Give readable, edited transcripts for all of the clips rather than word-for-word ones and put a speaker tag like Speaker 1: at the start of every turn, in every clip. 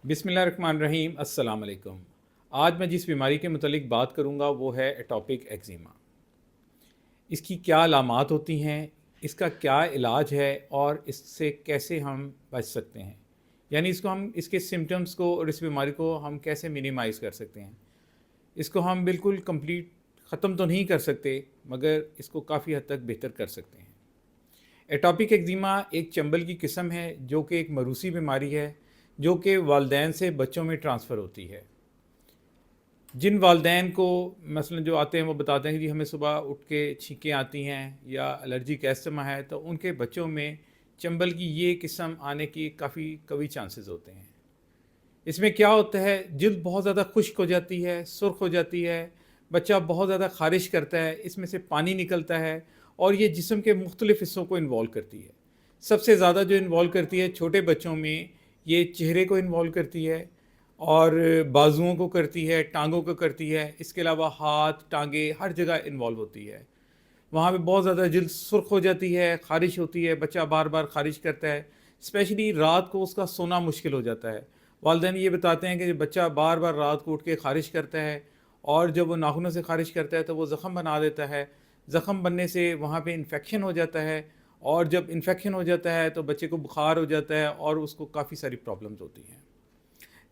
Speaker 1: बिस्मिल्लाहिर्रहमानिर्रहीम। अस्सलाम वालेकुम। आज मैं जिस बीमारी के मुतालिक बात करूँगा वो है एटोपिक एक्जिमा। इसकी क्या अलामात होती हैं, इसका क्या इलाज है और इससे कैसे हम बच सकते हैं, यानी इसके सिम्टम्स को और इस बीमारी को हम कैसे मिनिमाइज़ कर सकते हैं। इसको हम बिल्कुल कंप्लीट ख़त्म तो नहीं कर सकते, मगर इसको काफ़ी हद तक बेहतर कर सकते हैं। एटोपिक एक्जिमा एक चंबल की किस्म है जो कि एक मरूसी बीमारी है जो कि वालदैन से बच्चों में ट्रांसफ़र होती है। जिन वालदैन को मसलन जो आते हैं वो बताते हैं कि जी हमें सुबह उठ के छींकें आती हैं या एलर्जिक एस्थमा है, तो उनके बच्चों में चंबल की ये किस्म आने की काफ़ी कभी चांसेस होते हैं। इसमें क्या होता है, जिल्द बहुत ज़्यादा खुश्क हो जाती है, सुर्ख हो जाती है, बच्चा बहुत ज़्यादा ख़ारिश करता है, इसमें से पानी निकलता है और ये जिस्म के मुख्तलिफ़ हिस्सों को इन्वॉल्व करती है। सबसे ज़्यादा जो इन्वॉल्व करती है छोटे बच्चों में, ये चेहरे को इन्वॉल्व करती है और बाजुओं को करती है, टांगों को करती है। इसके अलावा हाथ, टांगें हर जगह इन्वॉल्व होती है। वहाँ पे बहुत ज़्यादा जिल्द सुर्ख हो जाती है, ख़ारिश होती है, बच्चा बार बार ख़ारिश करता है, स्पेशली रात को उसका सोना मुश्किल हो जाता है। वालिदैन ये बताते हैं कि जब बच्चा बार बार रात को उठ के ख़ारिश करता है और जब वो नाखूनों से ख़ारिश करता है तो वो ज़ख़म बना देता है। ज़ख़म बनने से वहाँ पे इन्फेक्शन हो जाता है और जब इन्फेक्शन हो जाता है तो बच्चे को बुखार हो जाता है और उसको काफ़ी सारी प्रॉब्लम्स होती हैं।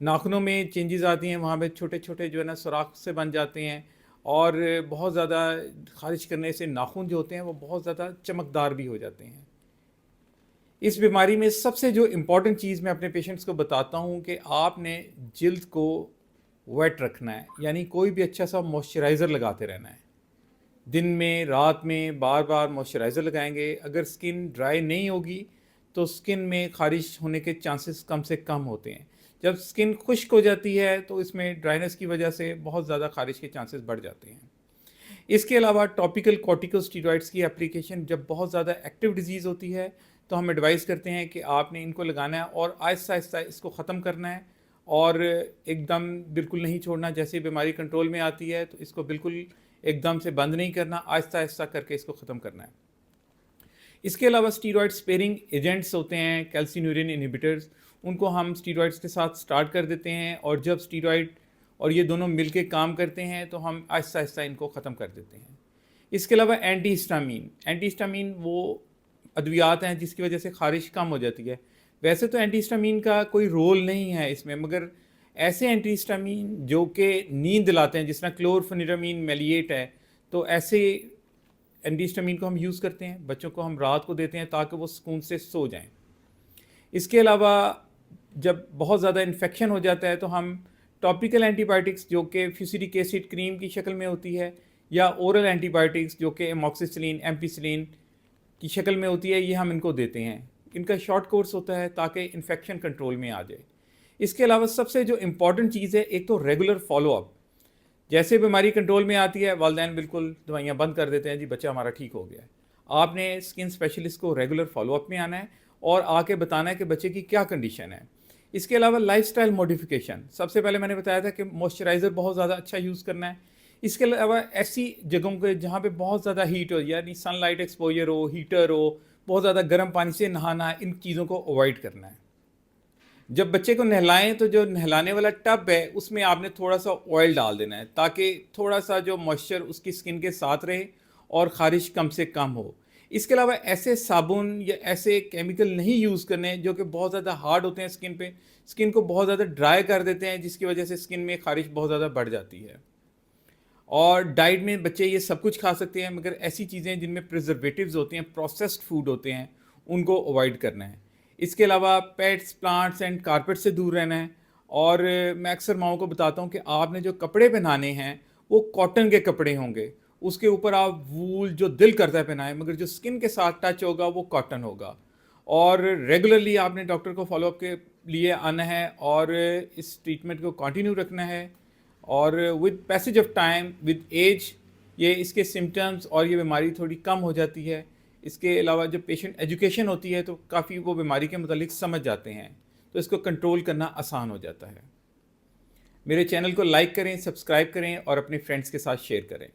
Speaker 1: नाखूनों में चेंजेस आती हैं, वहाँ पे छोटे छोटे जो है ना सुराख से बन जाते हैं और बहुत ज़्यादा ख़ारिश करने से नाखून जो होते हैं वो बहुत ज़्यादा चमकदार भी हो जाते हैं। इस बीमारी में सबसे जो इम्पॉर्टेंट चीज़ मैं अपने पेशेंट्स को बताता हूँ कि आपने जिल्द को वेट रखना है, यानी कोई भी अच्छा सा मॉइस्चराइज़र लगाते रहना है। दिन में, रात में बार बार मॉइस्चराइज़र लगाएंगे। अगर स्किन ड्राई नहीं होगी तो स्किन में ख़ारिश होने के चांसेस कम से कम होते हैं। जब स्किन खुश्क हो जाती है तो इसमें ड्राइनेस की वजह से बहुत ज़्यादा ख़ारिश के चांसेस बढ़ जाते हैं। इसके अलावा टॉपिकल कॉर्टिकोस्टेरॉइड्स की एप्लीकेशन जब बहुत ज़्यादा एक्टिव डिजीज़ होती है तो हम एडवाइस करते हैं कि आपने इनको लगाना है और आहिस्ता आहिस्ता इसको ख़त्म करना है और एकदम बिल्कुल नहीं छोड़ना। जैसे बीमारी कंट्रोल में आती है तो इसको बिल्कुल एकदम से बंद नहीं करना, आहिस्ता आहिस्ता करके इसको ख़त्म करना है। इसके अलावा स्टीरॉयड स्पेयरिंग एजेंट्स होते हैं, कैल्सिन्यूरिन इनहिबिटर्स, उनको हम स्टीरॉयड्स के साथ स्टार्ट कर देते हैं और जब स्टीरॉयड और ये दोनों मिलके काम करते हैं तो हम आहिस्ता आहिस्ता इनको ख़त्म कर देते हैं। इसके अलावा एंटीहिस्टामीन वो अद्वियात हैं जिसकी वजह से ख़ारिश कम हो जाती है। वैसे तो एंटीहिस्टामीन का कोई रोल नहीं है इसमें, मगर ऐसे एंटीहिस्टामीन जो कि नींद दिलाते हैं, जिस तरह क्लोरफेनिरामीन मेलिएट है, तो ऐसे एंटीहिस्टामीन को हम यूज़ करते हैं, बच्चों को हम रात को देते हैं ताकि वो सुकून से सो जाएं। इसके अलावा जब बहुत ज़्यादा इन्फेक्शन हो जाता है तो हम टॉपिकल एंटीबायोटिक्स जो कि फ्यूसिडिक एसिड क्रीम की शक्ल में होती है या ओरल एंटीबायोटिक्स जो कि एमॉक्सिसिलिन, एम्पिसिलिन की शक्ल में होती है, ये हम इनको देते हैं। इनका शॉर्ट कोर्स होता है ताकि इन्फेक्शन कंट्रोल में आ जाए। इसके अलावा सबसे जो इम्पॉर्टेंट चीज़ है, एक तो रेगुलर फॉलोअप। जैसे बीमारी कंट्रोल में आती है वालिदैन बिल्कुल दवाइयाँ बंद कर देते हैं, जी बच्चा हमारा ठीक हो गया है। आपने स्किन स्पेशलिस्ट को रेगुलर फॉलोअप में आना है और आके बताना है कि बच्चे की क्या कंडीशन है। इसके अलावा लाइफस्टाइल मॉडिफिकेशन, सबसे पहले मैंने बताया था कि मॉइस्चराइज़र बहुत ज़्यादा अच्छा यूज़ करना है। इसके अलावा ऐसी जगहों पे जहाँ पे बहुत ज़्यादा हीट हो, यानी सनलाइट एक्सपोजर हो, हीटर हो, बहुत ज़्यादा गर्म पानी से नहाना, इन चीज़ों को अवॉइड करना है। जब बच्चे को नहलाएं तो जो नहलाने वाला टब है उसमें आपने थोड़ा सा ऑयल डाल देना है ताकि थोड़ा सा जो मॉइस्चर उसकी स्किन के साथ रहे और ख़ारिश कम से कम हो। इसके अलावा ऐसे साबुन या ऐसे केमिकल नहीं यूज़ करने जो कि बहुत ज़्यादा हार्ड होते हैं स्किन पे, स्किन को बहुत ज़्यादा ड्राई कर देते हैं, जिसकी वजह से स्किन में ख़ारिश बहुत ज़्यादा बढ़ जाती है। और डाइट में बच्चे ये सब कुछ खा सकते हैं, मगर ऐसी चीज़ें जिनमें प्रिजर्वेटिव्स होते हैं, प्रोसेस्ड फूड होते हैं, उनको अवॉइड करना है। इसके अलावा पेट्स, प्लांट्स एंड कारपेट से दूर रहना है। और मैं अक्सर माओं को बताता हूँ कि आपने जो कपड़े पहनाने हैं वो कॉटन के कपड़े होंगे, उसके ऊपर आप वूल जो दिल करता है पहनाएं, मगर जो स्किन के साथ टच होगा वो कॉटन होगा। और रेगुलरली आपने डॉक्टर को फॉलोअप के लिए आना है और इस ट्रीटमेंट को कंटिन्यू रखना है। और with passage of time, with age, ये इसके सिम्टम्स और ये बीमारी थोड़ी कम हो जाती है। इसके अलावा जब पेशेंट एजुकेशन होती है तो काफ़ी वो बीमारी के मुतालिक समझ जाते हैं, तो इसको कंट्रोल करना आसान हो जाता है। मेरे चैनल को लाइक करें, सब्सक्राइब करें और अपने फ्रेंड्स के साथ शेयर करें।